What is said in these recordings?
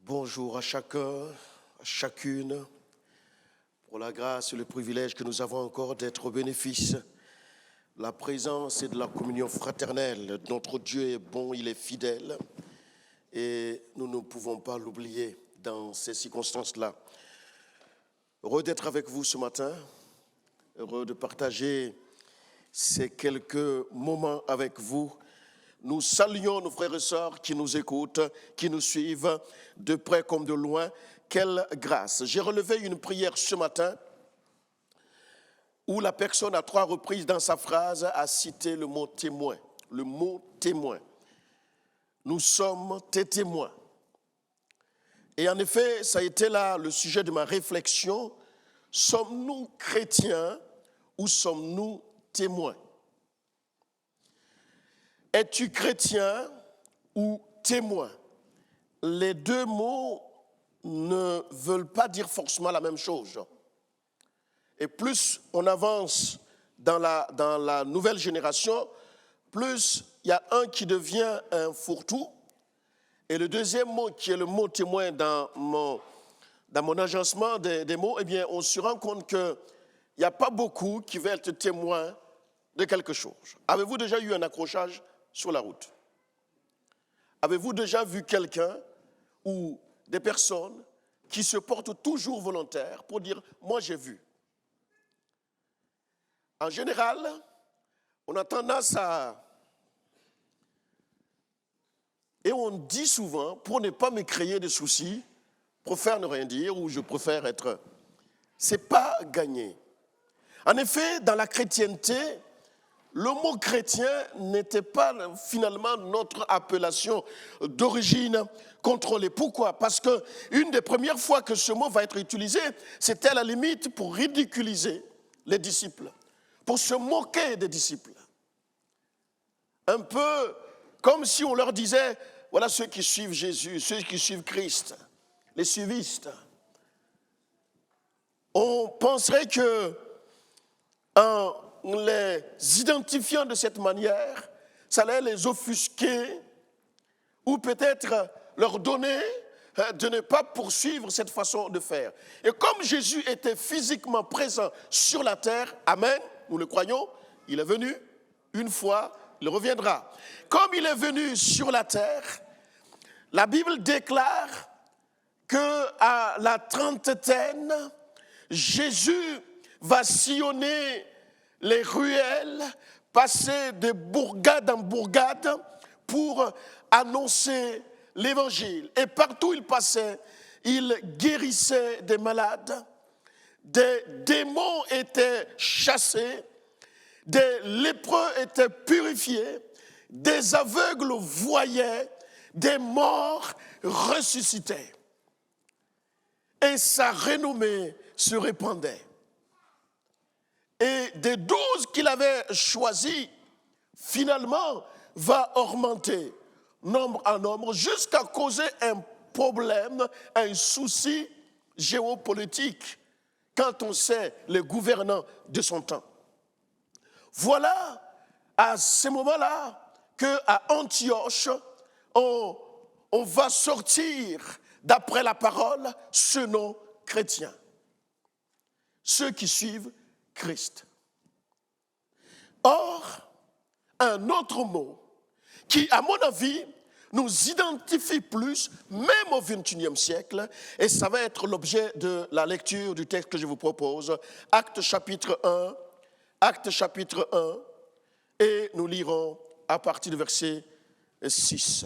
Bonjour à chacun, à chacune, pour la grâce et le privilège que nous avons encore d'être au bénéfice de la présence et de la communion fraternelle. Notre Dieu est bon, il est fidèle et nous ne pouvons pas l'oublier dans ces circonstances-là. Heureux d'être avec vous ce matin, heureux de partager ces quelques moments avec vous. Nous saluons nos frères et sœurs qui nous écoutent, qui nous suivent de près comme de loin. Quelle grâce! J'ai relevé une prière ce matin où la personne à 3 reprises dans sa phrase a cité le mot témoin. Le mot témoin. Nous sommes tes témoins. Et en effet, ça a été là le sujet de ma réflexion. Sommes-nous chrétiens ou sommes-nous témoins? Es-tu chrétien ou témoin? Les deux mots ne veulent pas dire forcément la même chose. Et plus on avance dans la nouvelle génération, plus il y a un qui devient un fourre-tout. Et le deuxième mot, qui est le mot témoin dans mon agencement des mots, eh bien, on se rend compte qu'il n'y a pas beaucoup qui veulent être témoins de quelque chose. Avez-vous déjà eu un accrochage sur la route? Avez-vous déjà vu quelqu'un ou des personnes qui se portent toujours volontaires pour dire « moi j'ai vu ». En général, on a tendance à... Et on dit souvent, pour ne pas me créer de soucis, je préfère ne rien dire ou je préfère être... Ce n'est pas gagné. En effet, dans la chrétienté, le mot chrétien n'était pas finalement notre appellation d'origine contrôlée. Pourquoi? Parce qu'une des premières fois que ce mot va être utilisé, c'était à la limite pour ridiculiser les disciples, pour se moquer des disciples. Un peu comme si on leur disait, voilà ceux qui suivent Jésus, ceux qui suivent Christ, les suivistes. On penserait que en les identifiant de cette manière, ça allait les offusquer ou peut-être leur donner de ne pas poursuivre cette façon de faire. Et comme Jésus était physiquement présent sur la terre, amen, nous le croyons, il est venu une fois, il reviendra. Comme il est venu sur la terre, la Bible déclare qu'à la trentaine, Jésus va sillonner les ruelles, passer de bourgade en bourgade pour annoncer l'évangile. Et partout où il passait, il guérissait des malades, des démons étaient chassés, des lépreux étaient purifiés, des aveugles voyaient, des morts ressuscitaient. Et sa renommée se répandait. Et des 12 qu'il avait choisis, finalement, va augmenter nombre en nombre jusqu'à causer un problème, un souci géopolitique quand on sait les gouvernants de son temps. Voilà à ce moment-là qu'à Antioche, on va sortir, d'après la parole, ce nom chrétien. Ceux qui suivent Christ. Or, un autre mot qui, à mon avis, nous identifie plus, même au XXIe siècle, et ça va être l'objet de la lecture du texte que je vous propose, Actes chapitre 1, et nous lirons à partir du verset 6.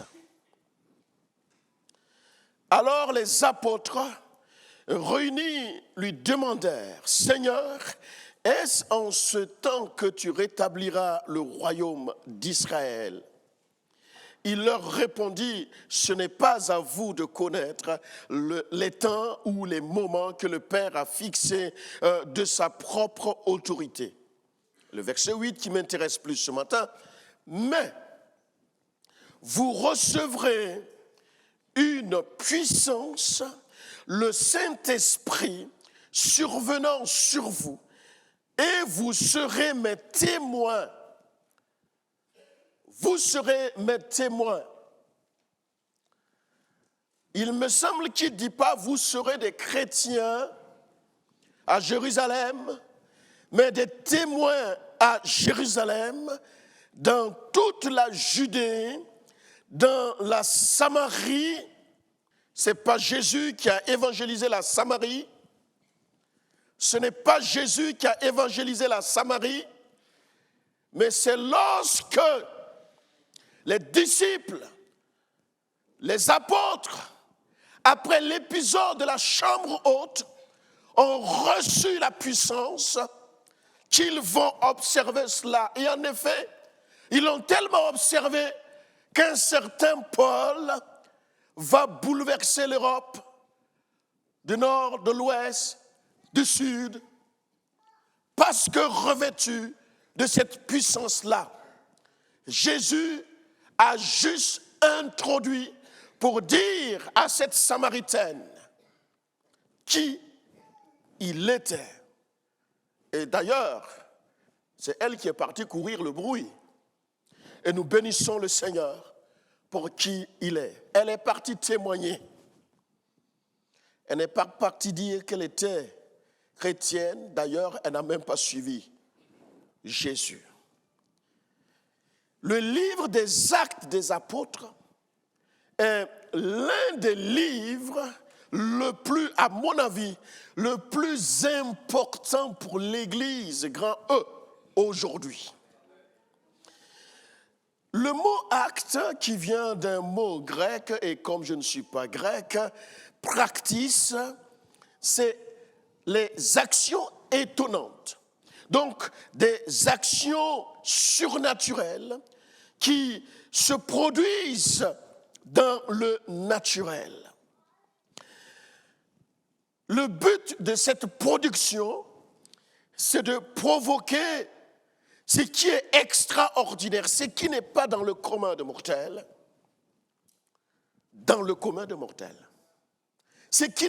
Alors les apôtres réunis lui demandèrent, « Seigneur, est-ce en ce temps que tu rétabliras le royaume d'Israël ?» Il leur répondit, « Ce n'est pas à vous de connaître les temps ou les moments que le Père a fixés de sa propre autorité. » Le verset 8 qui m'intéresse plus ce matin, « Mais vous recevrez une puissance, le Saint-Esprit survenant sur vous, et vous serez mes témoins. » Vous serez mes témoins. il me semble qu'il ne dit pas « vous serez des chrétiens à Jérusalem », mais des témoins à Jérusalem, dans toute la Judée, dans la Samarie. Ce n'est pas Jésus qui a évangélisé la Samarie. Ce n'est pas Jésus qui a évangélisé la Samarie, mais c'est lorsque les disciples, les apôtres, après l'épisode de la chambre haute, ont reçu la puissance qu'ils vont observer cela. Et en effet, ils l'ont tellement observé qu'un certain Paul va bouleverser l'Europe du nord, de l'ouest, du sud, parce que revêtu de cette puissance-là, Jésus a juste introduit pour dire à cette Samaritaine qui il était. Et d'ailleurs, c'est elle qui est partie courir le bruit. Et nous bénissons le Seigneur pour qui il est. Elle est partie témoigner. Elle n'est pas partie dire qu'elle était chrétienne. D'ailleurs, elle n'a même pas suivi Jésus. Le livre des Actes des Apôtres est l'un des livres le plus, à mon avis, le plus important pour l'Église, grand E, aujourd'hui. Le mot acte, qui vient d'un mot grec, et comme je ne suis pas grec, practice, c'est les actions étonnantes. Donc, des actions surnaturelles qui se produisent dans le naturel. Le but de cette production, c'est de provoquer ce qui est extraordinaire, ce qui n'est pas dans le commun de mortels, dans le commun de mortels. Ce qui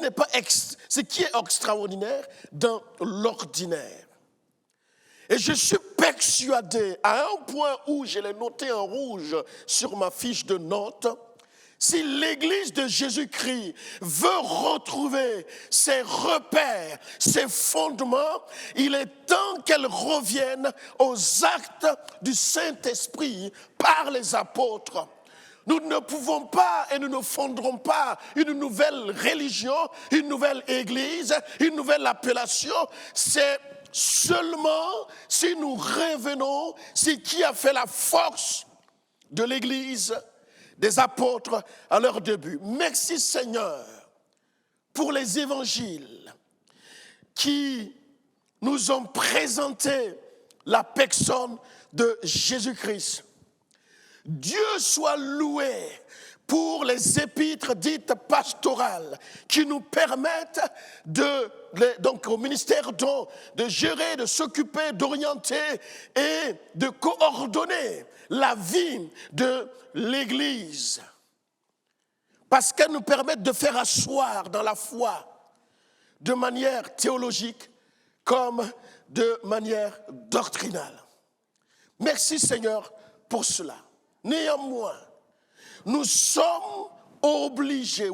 est extraordinaire dans l'ordinaire. Et je suis persuadé, à un point où je l'ai noté en rouge sur ma fiche de notes, si l'Église de Jésus-Christ veut retrouver ses repères, ses fondements, il est temps qu'elle revienne aux actes du Saint-Esprit par les apôtres. Nous ne pouvons pas et nous ne fonderons pas une nouvelle religion, une nouvelle Église, une nouvelle appellation. C'est seulement si nous revenons, c'est qui a fait la force de l'Église, des apôtres à leur début. Merci Seigneur pour les évangiles qui nous ont présenté la personne de Jésus-Christ. Dieu soit loué pour les épîtres dites pastorales qui nous permettent donc au ministère de gérer, de s'occuper, d'orienter et de coordonner la vie de l'Église. Parce qu'elles nous permettent de faire asseoir dans la foi de manière théologique comme de manière doctrinale. Merci Seigneur pour cela. Néanmoins, nous sommes obligés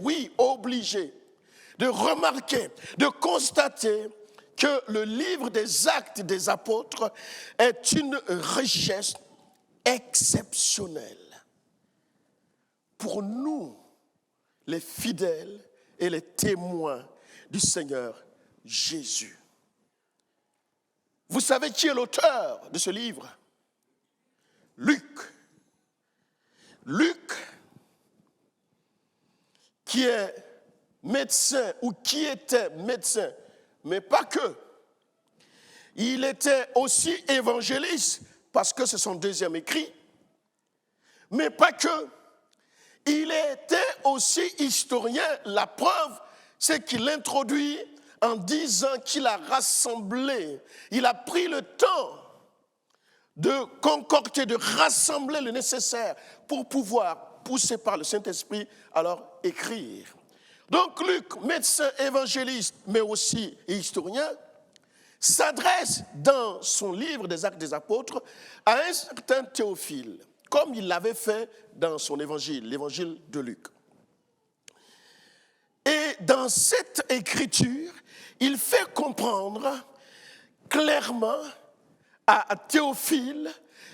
de remarquer, de constater que le livre des Actes des Apôtres est une richesse exceptionnelle pour nous, les fidèles et les témoins du Seigneur Jésus. Vous savez qui est l'auteur de ce livre? Luc. Luc, qui est médecin ou qui était médecin, mais pas que. Il était aussi évangéliste parce que c'est son deuxième écrit, mais pas que. Il était aussi historien. La preuve, c'est qu'il introduit en disant qu'il a rassemblé. Il a pris le temps de concocter, de rassembler le nécessaire pour pouvoir, poussé par le Saint-Esprit, alors écrire. Donc Luc, médecin évangéliste, mais aussi historien, s'adresse dans son livre des Actes des Apôtres à un certain Théophile, comme il l'avait fait dans son évangile, l'évangile de Luc. Et dans cette écriture, il fait comprendre clairement à Théophile,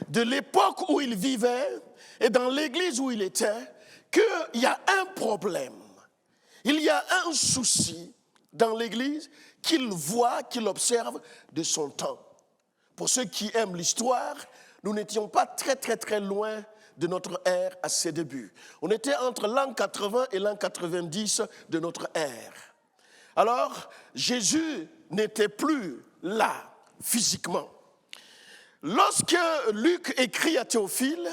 de l'époque où il vivait et dans l'église où il était, qu'il y a un problème, il y a un souci dans l'église qu'il voit, qu'il observe de son temps. Pour ceux qui aiment l'histoire, nous n'étions pas très loin de notre ère à ses débuts. On était entre l'an 80 et l'an 90 de notre ère. Alors, Jésus n'était plus là, physiquement. Lorsque Luc écrit à Théophile,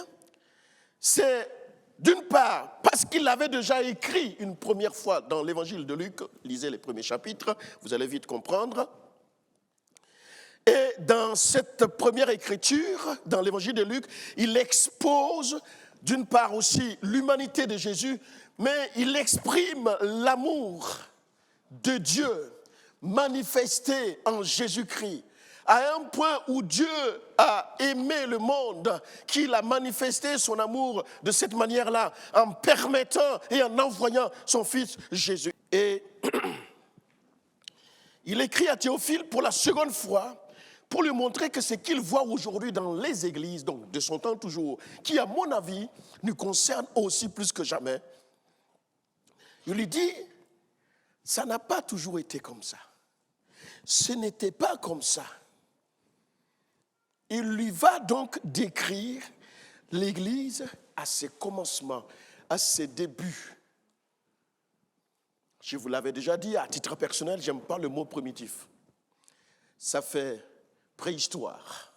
c'est d'une part parce qu'il l'avait déjà écrit une première fois dans l'évangile de Luc, lisez les premiers chapitres, vous allez vite comprendre. Et dans cette première écriture, dans l'évangile de Luc, il expose d'une part aussi l'humanité de Jésus, mais il exprime l'amour de Dieu manifesté en Jésus-Christ, à un point où Dieu a aimé le monde, qu'il a manifesté son amour de cette manière-là, en permettant et en envoyant son Fils Jésus. Et il écrit à Théophile pour la seconde fois, pour lui montrer que ce qu'il voit aujourd'hui dans les églises, donc de son temps toujours, qui à mon avis nous concerne aussi plus que jamais, il lui dit, ça n'a pas toujours été comme ça. Ce n'était pas comme ça. Il lui va donc décrire l'Église à ses commencements, à ses débuts. Je vous l'avais déjà dit, à titre personnel, je n'aime pas le mot primitif. Ça fait préhistoire.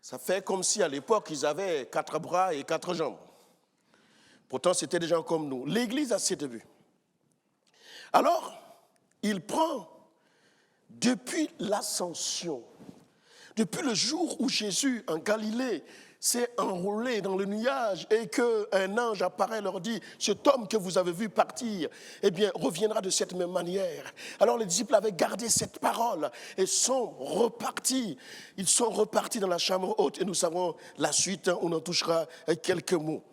Ça fait comme si à l'époque, ils avaient 4 bras et 4 jambes. Pourtant, c'était des gens comme nous. L'Église à ses débuts. Alors, il prend, depuis l'ascension, depuis le jour où Jésus, en Galilée, s'est enrôlé dans le nuage et qu'un ange apparaît, leur dit, cet homme que vous avez vu partir, eh bien, reviendra de cette même manière. Alors les disciples avaient gardé cette parole et sont repartis. Ils sont repartis dans la chambre haute et nous savons la suite, on en touchera quelques mots.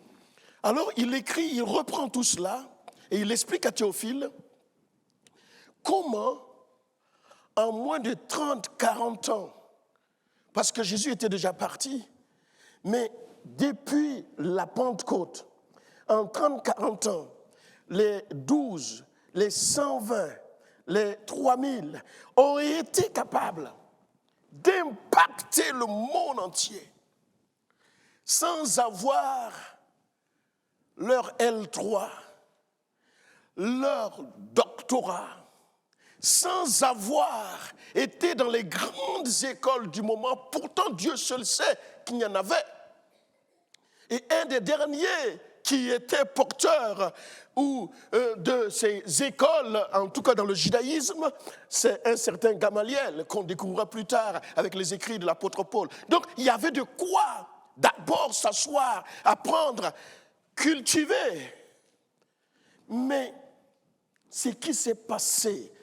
Alors il écrit, il reprend tout cela et il explique à Théophile comment, en moins de 30, 40 ans, parce que Jésus était déjà parti, mais depuis la Pentecôte, en 30, 40 ans, les 12, les 120, les 3000 ont été capables d'impacter le monde entier sans avoir leur L3, leur doctorat, sans avoir été dans les grandes écoles du moment. Pourtant, Dieu seul sait qu'il y en avait. Et un des derniers qui était porteur de ces écoles, en tout cas dans le judaïsme, c'est un certain Gamaliel qu'on découvrira plus tard avec les écrits de l'apôtre Paul. Donc, il y avait de quoi d'abord s'asseoir, apprendre, cultiver. Mais ce qui s'est passé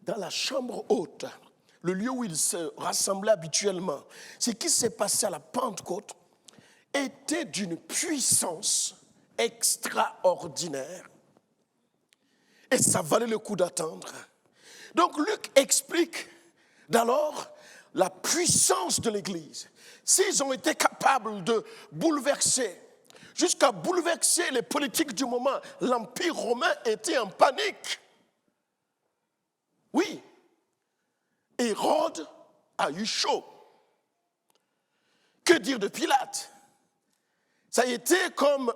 dans la chambre haute, le lieu où ils se rassemblaient habituellement, ce qui s'est passé à la Pentecôte était d'une puissance extraordinaire. Et ça valait le coup d'attendre. Donc Luc explique d'alors la puissance de l'Église. S'ils ont été capables de bouleverser, jusqu'à bouleverser les politiques du moment, l'Empire romain était en panique. Oui, Hérode a eu chaud. Que dire de Pilate? Ça a été comme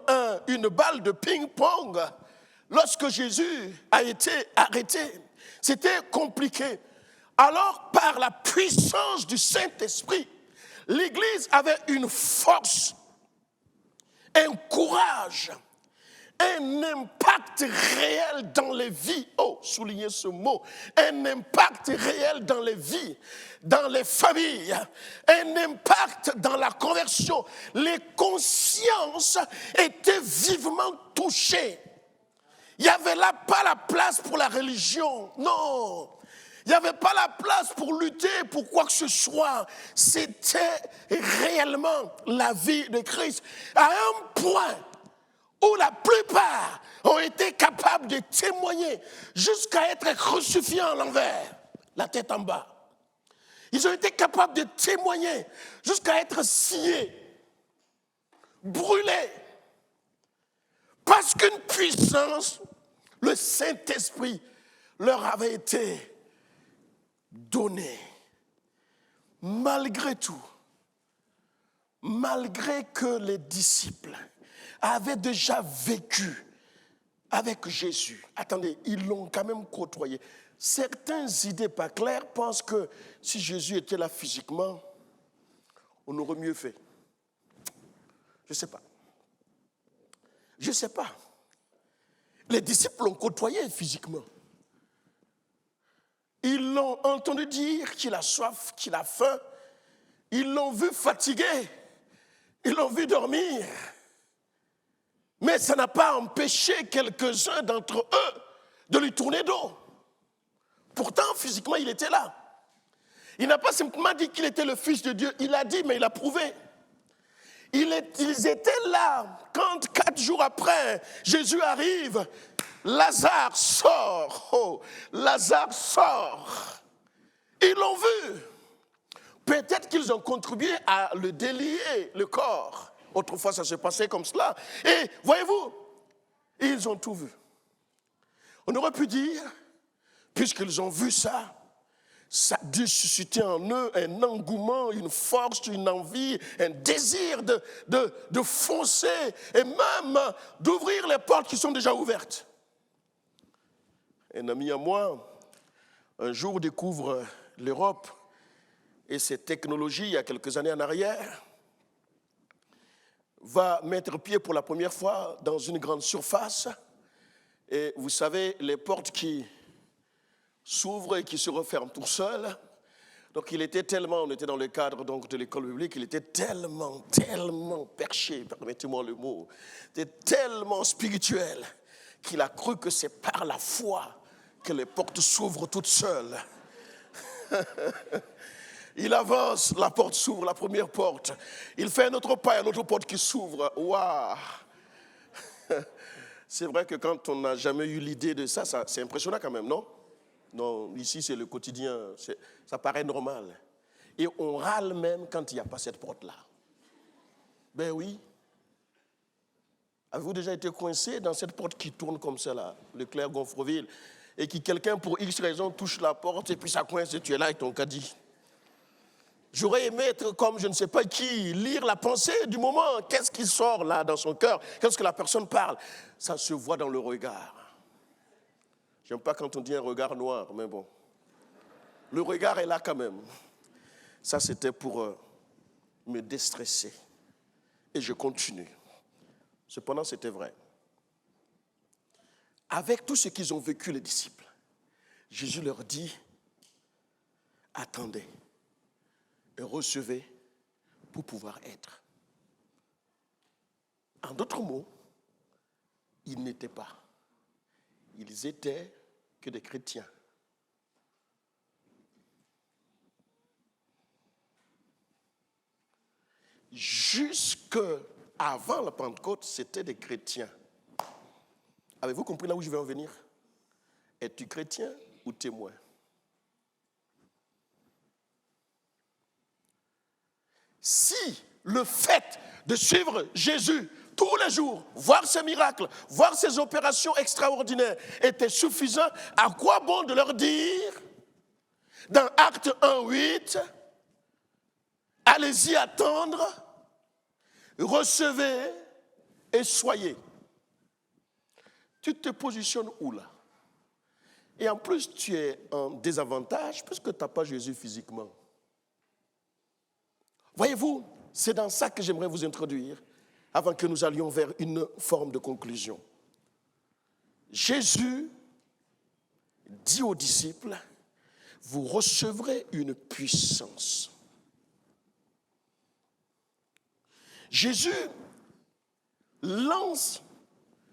une balle de ping-pong lorsque Jésus a été arrêté. C'était compliqué. Alors, par la puissance du Saint-Esprit, l'Église avait une force, un courage, un impact réel dans les vies. Oh, soulignez ce mot. Un impact réel dans les vies, dans les familles. Un impact dans la conversion. Les consciences étaient vivement touchées. Il n'y avait là pas la place pour la religion. Non. Il n'y avait pas la place pour lutter pour quoi que ce soit. C'était réellement la vie de Christ. À un point où la plupart ont été capables de témoigner jusqu'à être crucifiés à l'envers, la tête en bas. Ils ont été capables de témoigner jusqu'à être sciés, brûlés, parce qu'une puissance, le Saint-Esprit, leur avait été donnée. Malgré tout, malgré que les disciples avaient déjà vécu avec Jésus, attendez, ils l'ont quand même côtoyé. Certaines idées pas claires pensent que si Jésus était là physiquement, on aurait mieux fait. Je ne sais pas. Je ne sais pas. Les disciples l'ont côtoyé physiquement. Ils l'ont entendu dire qu'il a soif, qu'il a faim. Ils l'ont vu fatigué. Ils l'ont vu dormir. Mais ça n'a pas empêché quelques-uns d'entre eux de lui tourner dos. Pourtant, physiquement, il était là. Il n'a pas simplement dit qu'il était le Fils de Dieu. Il a dit, mais il a prouvé. Ils étaient là quand 4 jours après, Jésus arrive. Lazare sort. Oh, Lazare sort. Ils l'ont vu. Peut-être qu'ils ont contribué à le délier, le corps. Autrefois, ça se passait comme cela. Et voyez-vous, ils ont tout vu. On aurait pu dire, puisqu'ils ont vu ça, ça a dû susciter en eux un engouement, une force, une envie, un désir de foncer et même d'ouvrir les portes qui sont déjà ouvertes. Un ami à moi, un jour découvre l'Europe et ses technologies il y a quelques années en arrière, va mettre pied pour la première fois dans une grande surface. Et vous savez, les portes qui s'ouvrent et qui se referment tout seuls. Donc il était tellement, on était dans le cadre donc, de l'école publique, il était tellement perché, permettez-moi le mot, il était tellement spirituel qu'il a cru que c'est par la foi que les portes s'ouvrent toutes seules. Il avance, la porte s'ouvre, la première porte. Il fait un autre pas, une autre porte qui s'ouvre. Waouh! C'est vrai que quand on n'a jamais eu l'idée de ça, c'est impressionnant quand même, non? Non, ici c'est le quotidien, ça paraît normal. Et on râle même quand il n'y a pas cette porte-là. Ben oui. Avez-vous déjà été coincé dans cette porte qui tourne comme ça là, Leclerc-Gonfreville, et qui quelqu'un pour X raison touche la porte et puis ça coince et tu es là avec ton caddie? J'aurais aimé être comme je ne sais pas qui, lire la pensée du moment. Qu'est-ce qui sort là dans son cœur? Qu'est-ce que la personne parle? Ça se voit dans le regard. J'aime pas quand on dit un regard noir, mais bon. Le regard est là quand même. Ça, c'était pour me déstresser. Et je continue. Cependant, c'était vrai. Avec tout ce qu'ils ont vécu, les disciples, Jésus leur dit, attendez et recevez pour pouvoir être. En d'autres mots, ils n'étaient pas. Ils étaient que des chrétiens. Jusque avant la Pentecôte, c'était des chrétiens. Avez-vous compris là où je vais en venir? Es-tu chrétien ou témoin? Si le fait de suivre Jésus tous les jours, voir ses miracles, voir ses opérations extraordinaires était suffisant, à quoi bon de leur dire, dans Actes 1:8, allez-y attendre, recevez et soyez. Tu te positionnes où là? Et en plus, tu es en désavantage puisque tu n'as pas Jésus physiquement. Voyez-vous, c'est dans ça que j'aimerais vous introduire avant que nous allions vers une forme de conclusion. Jésus dit aux disciples, vous recevrez une puissance. Jésus lance,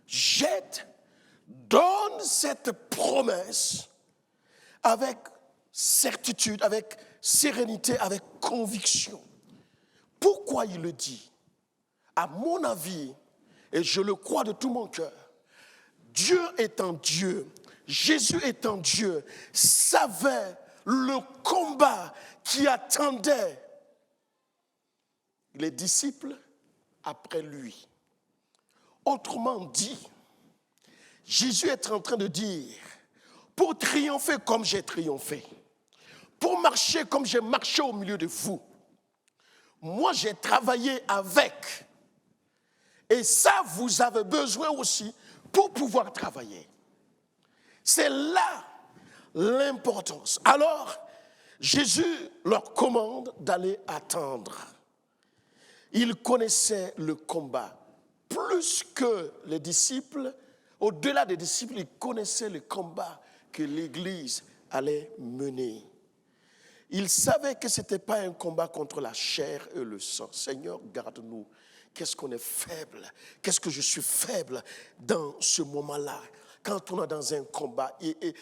jette, donne cette promesse avec certitude, avec sérénité, avec conviction. Pourquoi il le dit? À mon avis, et je le crois de tout mon cœur, Dieu étant Dieu, Jésus étant Dieu, savait le combat qui attendait les disciples après lui. Autrement dit, Jésus est en train de dire, pour triompher comme j'ai triomphé, pour marcher comme j'ai marché au milieu de vous, moi j'ai travaillé avec. Et ça, vous avez besoin aussi pour pouvoir travailler. C'est là l'importance. Alors, Jésus leur commande d'aller attendre. Il connaissait le combat. Plus que les disciples, au-delà des disciples, il connaissait le combat que l'Église allait mener. Il savait que ce n'était pas un combat contre la chair et le sang. Seigneur, garde-nous. Qu'est-ce qu'on est faible? Qu'est-ce que je suis faible dans ce moment-là? Quand on est dans un combat,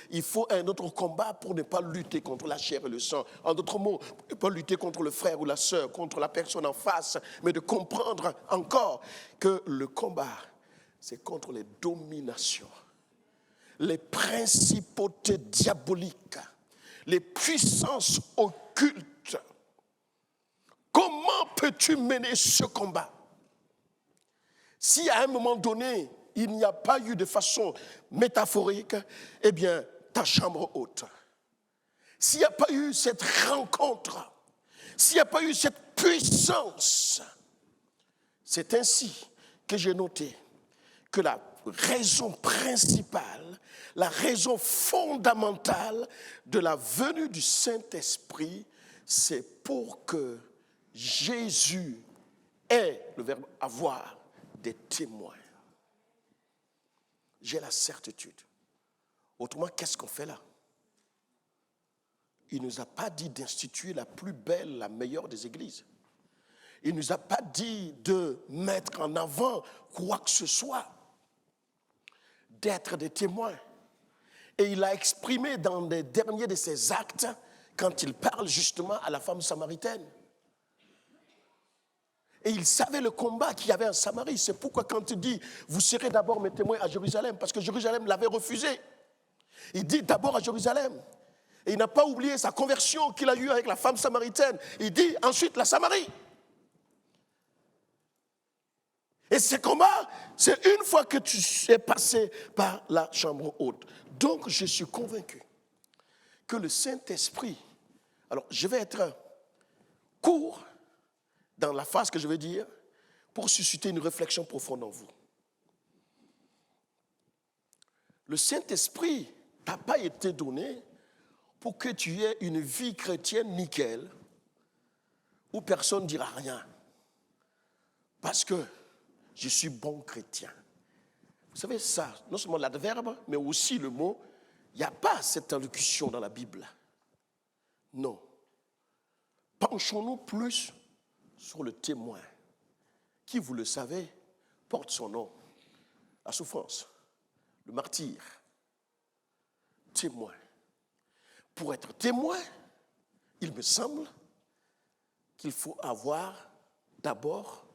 il faut un autre combat pour ne pas lutter contre la chair et le sang. En d'autres mots, ne pas lutter contre le frère ou la sœur, contre la personne en face, mais de comprendre encore que le combat, c'est contre les dominations, les principautés diaboliques, les puissances occultes. Comment peux-tu mener ce combat? Si à un moment donné, il n'y a pas eu de façon métaphorique, eh bien, ta chambre haute. S'il n'y a pas eu cette rencontre, s'il n'y a pas eu cette puissance, c'est ainsi que j'ai noté que la raison principale, la raison fondamentale de la venue du Saint-Esprit, c'est pour que Jésus ait, le verbe avoir, des témoins. J'ai la certitude. Autrement, qu'est-ce qu'on fait là? Il ne nous a pas dit d'instituer la plus belle, la meilleure des églises. Il ne nous a pas dit de mettre en avant quoi que ce soit, d'être des témoins. Et il a exprimé dans les derniers de ses actes, quand il parle justement à la femme samaritaine. Et il savait le combat qu'il y avait en Samarie. C'est pourquoi quand il dit, vous serez d'abord mes témoins à Jérusalem, parce que Jérusalem l'avait refusé. Il dit d'abord à Jérusalem. Et il n'a pas oublié sa conversion qu'il a eue avec la femme samaritaine. Il dit ensuite la Samarie. Et ce combat, c'est une fois que tu es passé par la chambre haute. Donc je suis convaincu que le Saint-Esprit, alors je vais être court dans la phrase que je vais dire, pour susciter une réflexion profonde en vous. Le Saint-Esprit t'a pas été donné pour que tu aies une vie chrétienne nickel, où personne ne dira rien. Parce que je suis bon chrétien. Vous savez ça, non seulement l'adverbe, mais aussi le mot, il n'y a pas cette allocution dans la Bible. Non. Penchons-nous plus sur le témoin, qui, vous le savez, porte son nom, la souffrance, le martyr, témoin. Pour être témoin, il me semble qu'il faut avoir d'abord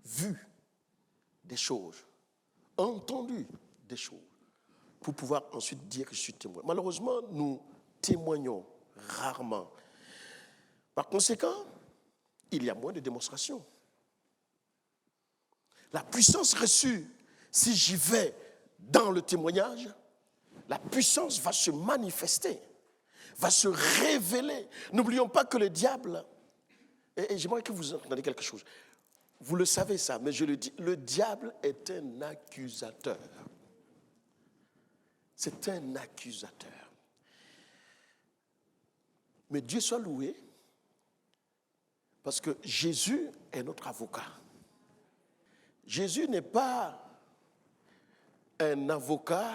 vu des choses, entendu des choses, pour pouvoir ensuite dire que je suis témoin. Malheureusement, nous témoignons rarement. Par conséquent, il y a moins de démonstrations. La puissance reçue, si j'y vais dans le témoignage, la puissance va se manifester, va se révéler. N'oublions pas que le diable, et j'aimerais que vous entendiez quelque chose, vous le savez ça, mais je le dis, le diable est un accusateur. C'est un accusateur. Mais Dieu soit loué, parce que Jésus est notre avocat. Jésus n'est pas un avocat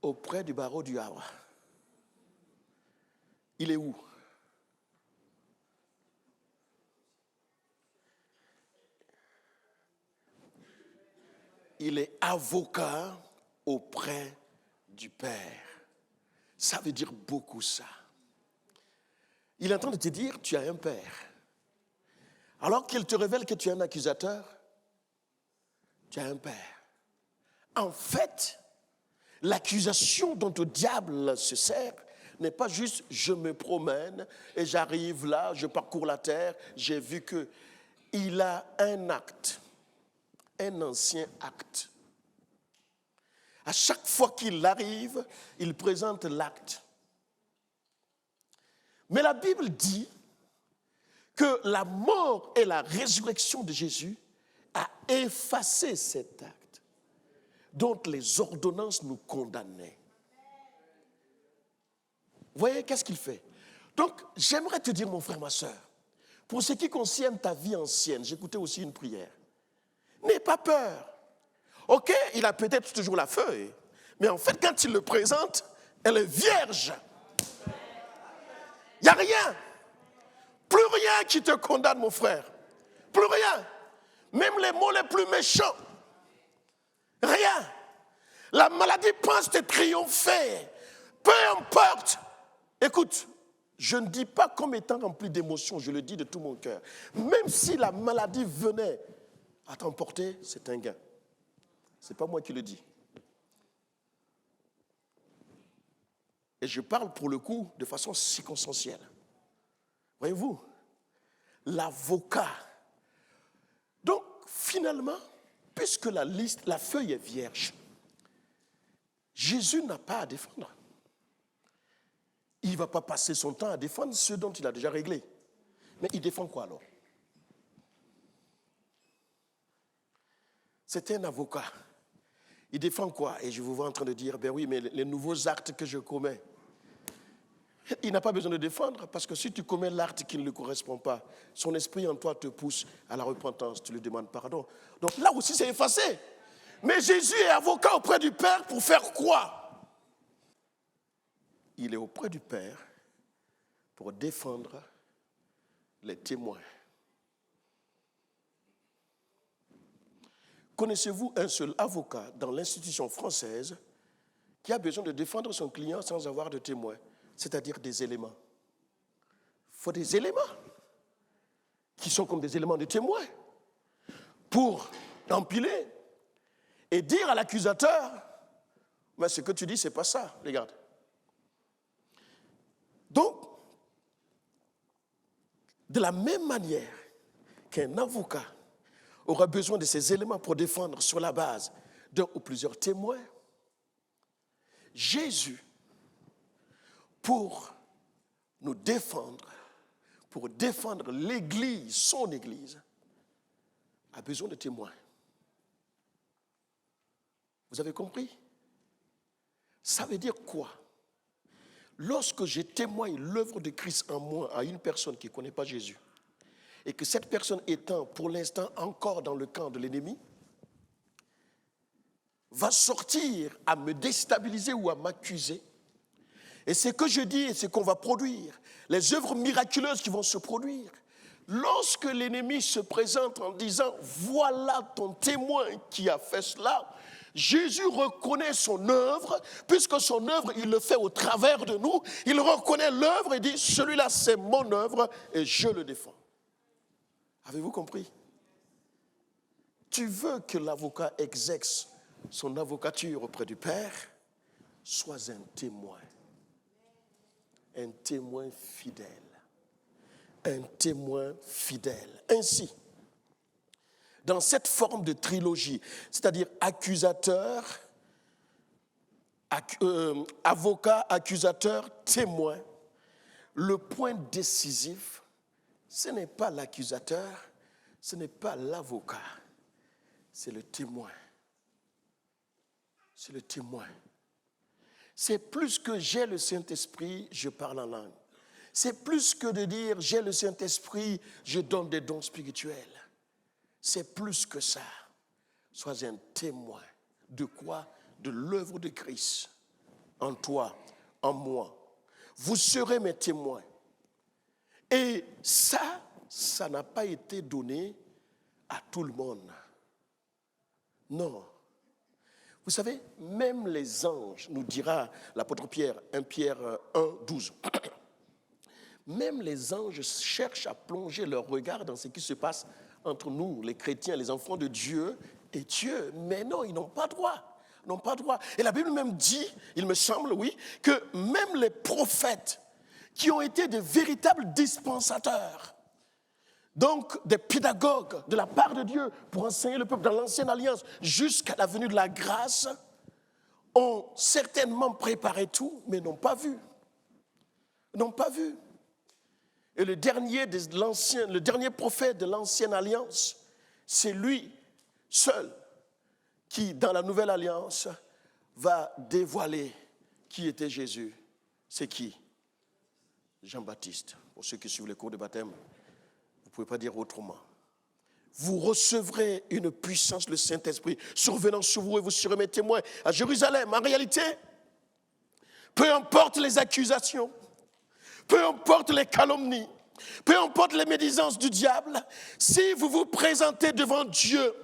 auprès du barreau du Havre. Il est où? Il est avocat auprès du Père. Ça veut dire beaucoup ça. Il est en train de te dire, tu as un père. Alors qu'il te révèle que tu es un accusateur, Tu as un père. En fait, l'accusation dont le diable se sert n'est pas juste je me promène et j'arrive là, je parcours la terre, j'ai vu que il a un acte, un ancien acte. À chaque fois qu'il arrive, il présente l'acte. Mais la Bible dit que la mort et la résurrection de Jésus a effacé cet acte dont les ordonnances nous condamnaient. Vous voyez, qu'est-ce qu'il fait? Donc, j'aimerais te dire, mon frère, ma soeur, pour ce qui concerne ta vie ancienne, j'écoutais aussi une prière. N'aie pas peur. Ok, il a peut-être toujours la feuille, mais en fait, quand il le présente, elle est vierge. Il n'y a rien. Plus rien qui te condamne, mon frère. Plus rien. Même les mots les plus méchants. Rien. La maladie pense te triompher. Peu importe. Écoute, je ne dis pas comme étant rempli d'émotions, je le dis de tout mon cœur. Même si la maladie venait à t'emporter, c'est un gain. Ce n'est pas moi qui le dis. Et je parle pour le coup de façon circonstancielle. Voyez-vous, l'avocat. Donc, finalement, puisque la feuille est vierge, Jésus n'a pas à défendre. Il ne va pas passer son temps à défendre ceux dont il a déjà réglé. Mais il défend quoi alors? C'était un avocat. Il défend quoi? Et je vous vois en train de dire, ben oui, mais les nouveaux actes que je commets, il n'a pas besoin de défendre, parce que si tu commets l'acte qui ne lui correspond pas, son esprit en toi te pousse à la repentance, tu lui demandes pardon. Donc là aussi, c'est effacé. Mais Jésus est avocat auprès du Père pour faire quoi? Il est auprès du Père pour défendre les témoins. Connaissez-vous un seul avocat dans l'institution française qui a besoin de défendre son client sans avoir de témoins, c'est-à-dire des éléments? Il faut des éléments qui sont comme des éléments de témoins pour empiler et dire à l'accusateur, mais ce que tu dis, ce n'est pas ça, regarde. Donc, de la même manière qu'un avocat aura besoin de ces éléments pour défendre sur la base d'un ou plusieurs témoins, Jésus, pour nous défendre, pour défendre l'Église, son Église, a besoin de témoins. Vous avez compris? Ça veut dire quoi? Lorsque je témoigne l'œuvre de Christ en moi à une personne qui ne connaît pas Jésus, et que cette personne étant pour l'instant encore dans le camp de l'ennemi, va sortir à me déstabiliser ou à m'accuser. Et ce que je dis et ce qu'on va produire, les œuvres miraculeuses qui vont se produire, lorsque l'ennemi se présente en disant « Voilà ton témoin qui a fait cela », Jésus reconnaît son œuvre, puisque son œuvre, il le fait au travers de nous. Il reconnaît l'œuvre et dit « Celui-là, c'est mon œuvre et je le défends ». Avez-vous compris? Tu veux que l'avocat exerce son avocature auprès du Père, sois un témoin fidèle. Un témoin fidèle. Ainsi, dans cette forme de trilogie, c'est-à-dire accusateur, avocat, accusateur, témoin, le point décisif, ce n'est pas l'accusateur, ce n'est pas l'avocat, c'est le témoin. C'est le témoin. C'est plus que j'ai le Saint-Esprit, je parle en langue. C'est plus que de dire j'ai le Saint-Esprit, je donne des dons spirituels. C'est plus que ça. Sois un témoin. De quoi? De l'œuvre de Christ. En toi, en moi. Vous serez mes témoins. Et ça n'a pas été donné à tout le monde. Non. Vous savez, même les anges, nous dira l'apôtre Pierre, 1 Pierre 1, 12, même les anges cherchent à plonger leur regard dans ce qui se passe entre nous, les chrétiens, les enfants de Dieu, et Dieu. Mais non, ils n'ont pas droit. Ils n'ont pas droit. Et la Bible même dit, il me semble, oui, que même les prophètes qui ont été de véritables dispensateurs, donc des pédagogues de la part de Dieu pour enseigner le peuple dans l'ancienne alliance jusqu'à la venue de la grâce, ont certainement préparé tout, mais n'ont pas vu. N'ont pas vu. Et le dernier prophète de l'ancienne alliance, c'est lui seul qui, dans la nouvelle alliance, va dévoiler qui était Jésus. C'est qui? Jean-Baptiste. Pour ceux qui suivent les cours de baptême, vous ne pouvez pas dire autrement. Vous recevrez une puissance, le Saint-Esprit, survenant sur vous et vous serez mes témoins à Jérusalem. En réalité, peu importe les accusations, peu importe les calomnies, peu importe les médisances du diable, si vous vous présentez devant Dieu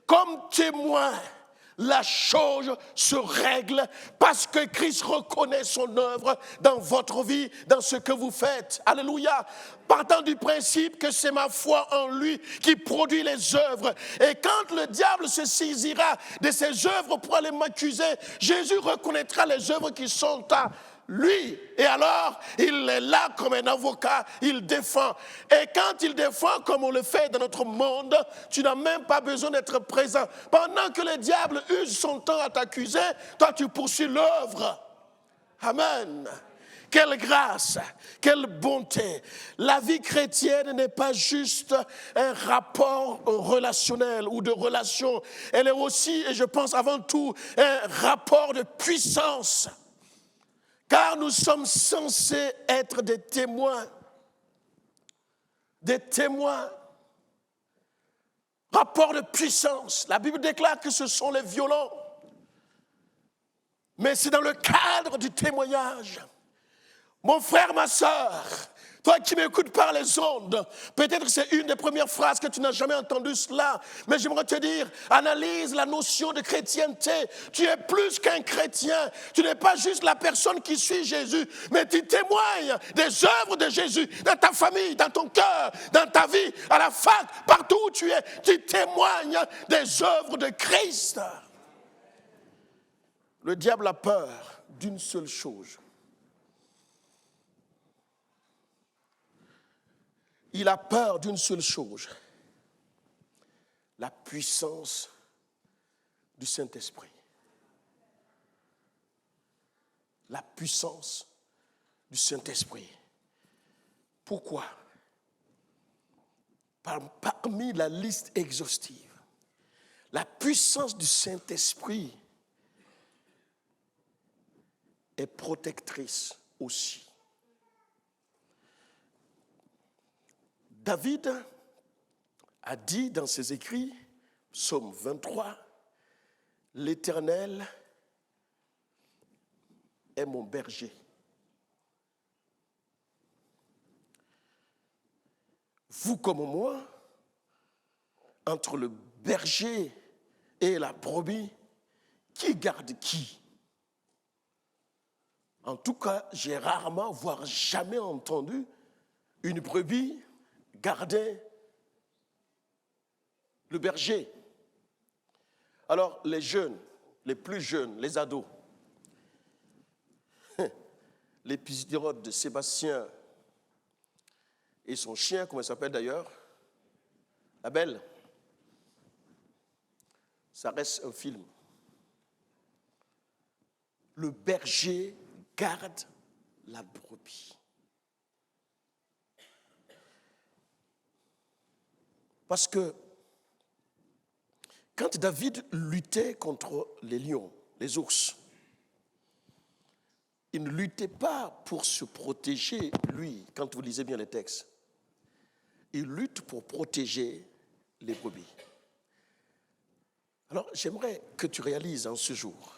comme témoin, la chose se règle parce que Christ reconnaît son œuvre dans votre vie, dans ce que vous faites. Alléluia. Partant du principe que c'est ma foi en lui qui produit les œuvres. Et quand le diable se saisira de ses œuvres pour aller m'accuser, Jésus reconnaîtra les œuvres qui sont à lui. Et alors, il est là comme un avocat, il défend. Et quand il défend, comme on le fait dans notre monde, tu n'as même pas besoin d'être présent. Pendant que le diable use son temps à t'accuser, toi tu poursuis l'œuvre. Amen. Quelle grâce, quelle bonté. La vie chrétienne n'est pas juste un rapport relationnel ou de relation. Elle est aussi, et je pense avant tout, un rapport de puissance. Car nous sommes censés être des témoins. Des témoins. Rapport de puissance. La Bible déclare que ce sont les violents. Mais c'est dans le cadre du témoignage. Mon frère, ma sœur, toi qui m'écoutes par les ondes, peut-être que c'est une des premières phrases que tu n'as jamais entendu cela, mais j'aimerais te dire, analyse la notion de chrétienté. Tu es plus qu'un chrétien. Tu n'es pas juste la personne qui suit Jésus, mais tu témoignes des œuvres de Jésus dans ta famille, dans ton cœur, dans ta vie, à la fac, partout où tu es. Tu témoignes des œuvres de Christ. Le diable a peur d'une seule chose. Il a peur d'une seule chose, la puissance du Saint-Esprit. La puissance du Saint-Esprit. Pourquoi? Parmi la liste exhaustive, la puissance du Saint-Esprit est protectrice aussi. David a dit dans ses écrits, Psaume 23, « L'Éternel est mon berger. » Vous comme moi, entre le berger et la brebis, qui garde qui? En tout cas, j'ai rarement, voire jamais entendu une brebis garder le berger. Alors, les jeunes, les plus jeunes, les ados, l'épisode de Sébastien et son chien, comment il s'appelle d'ailleurs? La Belle. Ça reste un film. Le berger garde la brebis. Parce que quand David luttait contre les lions, les ours, il ne luttait pas pour se protéger, lui, quand vous lisez bien les textes. Il lutte pour protéger les brebis. Alors, j'aimerais que tu réalises en ce jour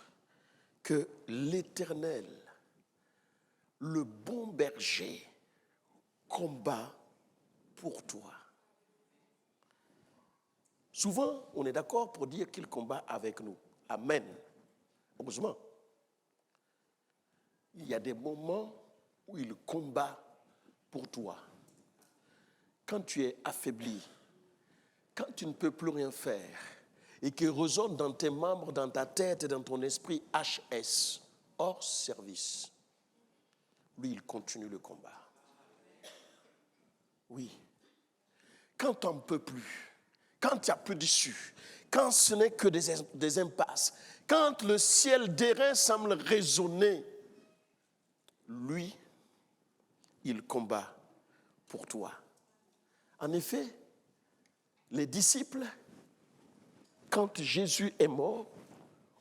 que l'Éternel, le bon berger, combat pour toi. Souvent, on est d'accord pour dire qu'il combat avec nous. Amen. Heureusement. Il y a des moments où il combat pour toi. Quand tu es affaibli, quand tu ne peux plus rien faire, et qui résonne dans tes membres, dans ta tête et dans ton esprit, HS, hors service. Lui, il continue le combat. Oui. Quand on ne peut plus, quand il n'y a plus d'issue, quand ce n'est que des impasses, quand le ciel d'airain semble résonner, lui, il combat pour toi. En effet, les disciples, quand Jésus est mort,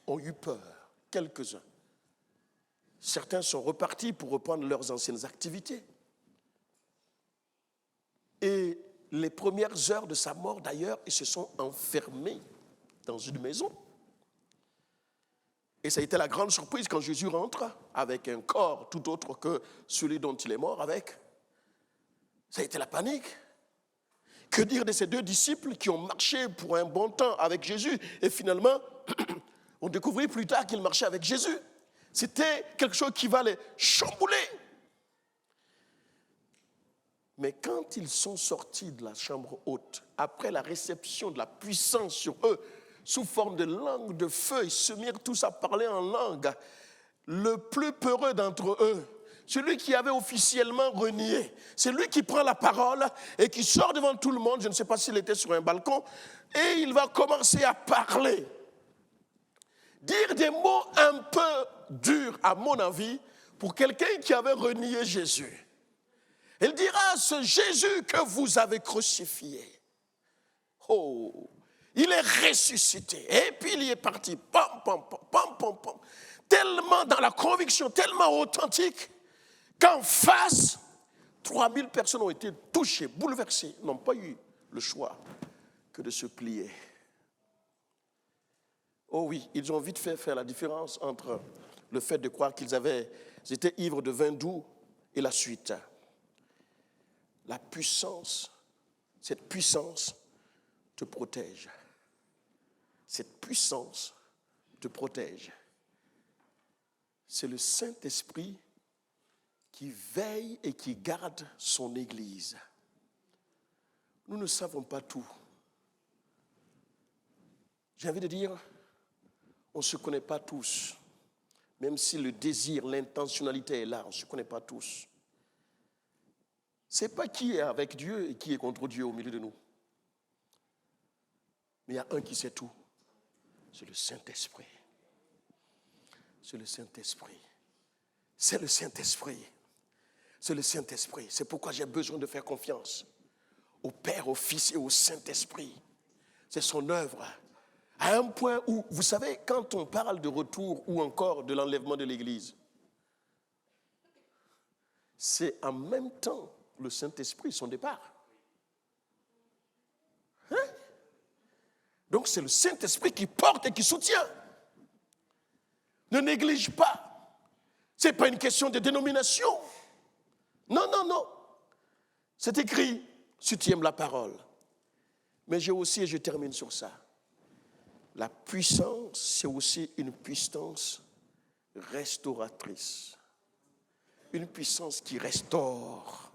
ont eu peur, quelques-uns. Certains sont repartis pour reprendre leurs anciennes activités. Et les premières heures de sa mort, d'ailleurs, ils se sont enfermés dans une maison. Et ça a été la grande surprise quand Jésus rentre avec un corps tout autre que celui dont il est mort avec. Ça a été la panique. Que dire de ces deux disciples qui ont marché pour un bon temps avec Jésus et finalement, on découvrit plus tard qu'ils marchaient avec Jésus. C'était quelque chose qui va les chambouler. Mais quand ils sont sortis de la chambre haute, après la réception de la puissance sur eux, sous forme de langue de feu, ils se mirent tous à parler en langue. Le plus peureux d'entre eux, celui qui avait officiellement renié, c'est lui qui prend la parole et qui sort devant tout le monde, je ne sais pas s'il était sur un balcon, et il va commencer à parler. Dire des mots un peu durs, à mon avis, pour quelqu'un qui avait renié Jésus. Il dira, ce Jésus que vous avez crucifié, oh, il est ressuscité. Et puis il y est parti, pam, pam, pam, pam, pam, pam, tellement dans la conviction, tellement authentique, qu'en face, 3000 personnes ont été touchées, bouleversées, n'ont pas eu le choix que de se plier. Oh oui, ils ont vite fait faire la différence entre le fait de croire qu'ils étaient ivres de vin doux et la suite. La puissance, cette puissance te protège. Cette puissance te protège. C'est le Saint-Esprit qui veille et qui garde son Église. Nous ne savons pas tout. J'ai envie de dire, on ne se connaît pas tous. Même si le désir, l'intentionnalité est là, on ne se connaît pas tous. Ce n'est pas qui est avec Dieu et qui est contre Dieu au milieu de nous. Mais il y a un qui sait tout. C'est le Saint-Esprit. C'est le Saint-Esprit. C'est le Saint-Esprit. C'est le Saint-Esprit. C'est pourquoi j'ai besoin de faire confiance au Père, au Fils et au Saint-Esprit. C'est son œuvre. À un point où, vous savez, quand on parle de retour ou encore de l'enlèvement de l'Église, c'est en même temps le Saint-Esprit, son départ. Hein? Donc c'est le Saint-Esprit qui porte et qui soutient. Ne néglige pas. Ce n'est pas une question de dénomination. Non, non, non. C'est écrit, si tu aimes la parole. Mais j'ai aussi, et je termine sur ça, la puissance, c'est aussi une puissance restauratrice. Une puissance qui restaure.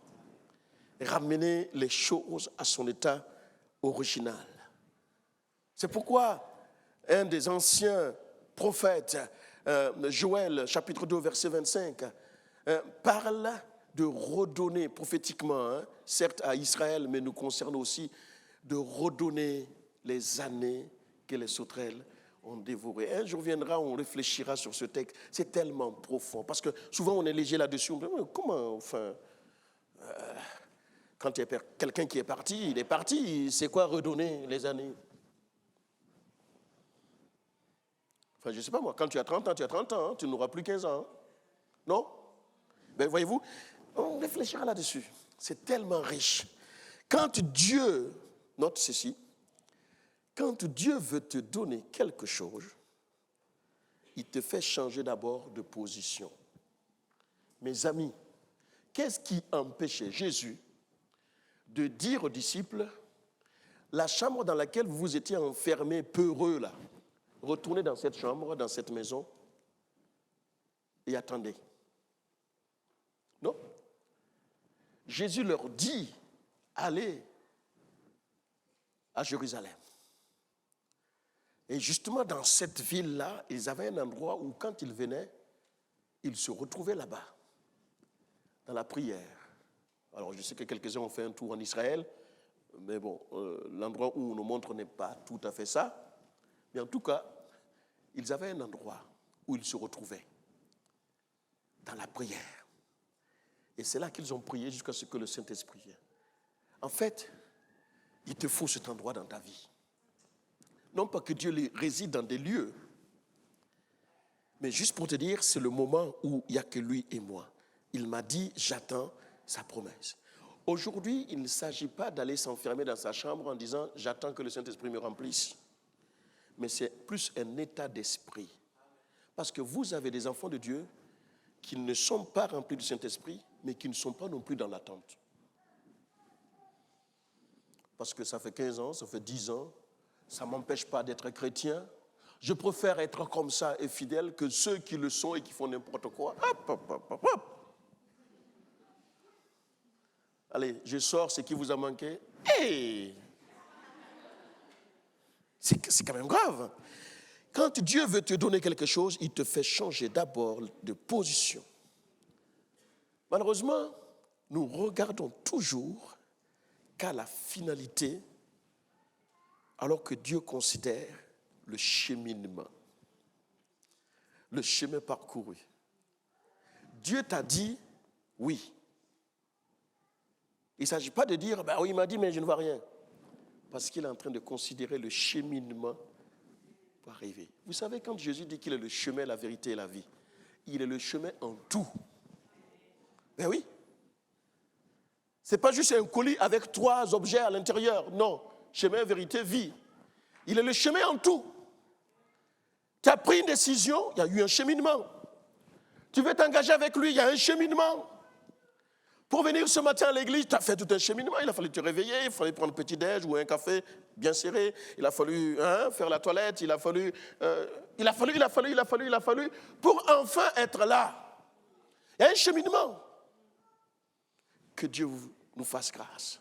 Ramener les choses à son état original. C'est pourquoi un des anciens prophètes, Joël, chapitre 2, verset 25, parle de redonner prophétiquement, certes à Israël, mais nous concerne aussi, de redonner les années que les sauterelles ont dévorées. Un jour viendra, on réfléchira sur ce texte. C'est tellement profond, parce que souvent on est léger là-dessus. On dit, comment, enfin... Quand il y a quelqu'un qui est parti, il est parti. C'est quoi redonner les années? Enfin, je ne sais pas moi, quand tu as 30 ans, tu as 30 ans, hein, tu n'auras plus 15 ans. Hein? Non? Ben, voyez-vous, on réfléchira là-dessus. C'est tellement riche. Quand Dieu, note ceci, quand Dieu veut te donner quelque chose, il te fait changer d'abord de position. Mes amis, qu'est-ce qui empêchait Jésus de dire aux disciples, la chambre dans laquelle vous étiez enfermés, peureux là, retournez dans cette chambre, dans cette maison, et attendez. Non. Jésus leur dit, allez à Jérusalem. Et justement, dans cette ville-là, ils avaient un endroit où, quand ils venaient, ils se retrouvaient là-bas, dans la prière. Alors, je sais que quelques-uns ont fait un tour en Israël, mais bon, l'endroit où on nous montre n'est pas tout à fait ça. Mais en tout cas, ils avaient un endroit où ils se retrouvaient, dans la prière. Et c'est là qu'ils ont prié jusqu'à ce que le Saint-Esprit vienne. En fait, il te faut cet endroit dans ta vie. Non pas que Dieu réside dans des lieux, mais juste pour te dire, c'est le moment où il n'y a que lui et moi. Il m'a dit, j'attends sa promesse. Aujourd'hui, il ne s'agit pas d'aller s'enfermer dans sa chambre en disant, j'attends que le Saint-Esprit me remplisse. Mais c'est plus un état d'esprit. Parce que vous avez des enfants de Dieu qui ne sont pas remplis du Saint-Esprit, mais qui ne sont pas non plus dans l'attente. Parce que ça fait 15 ans, ça fait 10 ans, ça ne m'empêche pas d'être chrétien. Je préfère être comme ça et fidèle que ceux qui le sont et qui font n'importe quoi. Hop, hop, hop, hop, hop. Allez, je sors ce qui vous a manqué. Hey! C'est quand même grave. Quand Dieu veut te donner quelque chose, il te fait changer d'abord de position. Malheureusement, nous regardons toujours qu'à la finalité, alors que Dieu considère le cheminement, le chemin parcouru. Dieu t'a dit oui. Il ne s'agit pas de dire, bah oui, il m'a dit, mais je ne vois rien. Parce qu'il est en train de considérer le cheminement pour arriver. Vous savez, quand Jésus dit qu'il est le chemin, la vérité et la vie, il est le chemin en tout. Ben oui. Ce n'est pas juste un colis avec 3 objets à l'intérieur. Non. Chemin, vérité, vie. Il est le chemin en tout. Tu as pris une décision, il y a eu un cheminement. Tu veux t'engager avec lui, il y a un cheminement. Pour venir ce matin à l'église, tu as fait tout un cheminement. Il a fallu te réveiller, il fallait prendre un petit déj ou un café bien serré. Il a fallu faire la toilette, il a fallu pour enfin être là. Il y a un cheminement. Que Dieu nous fasse grâce.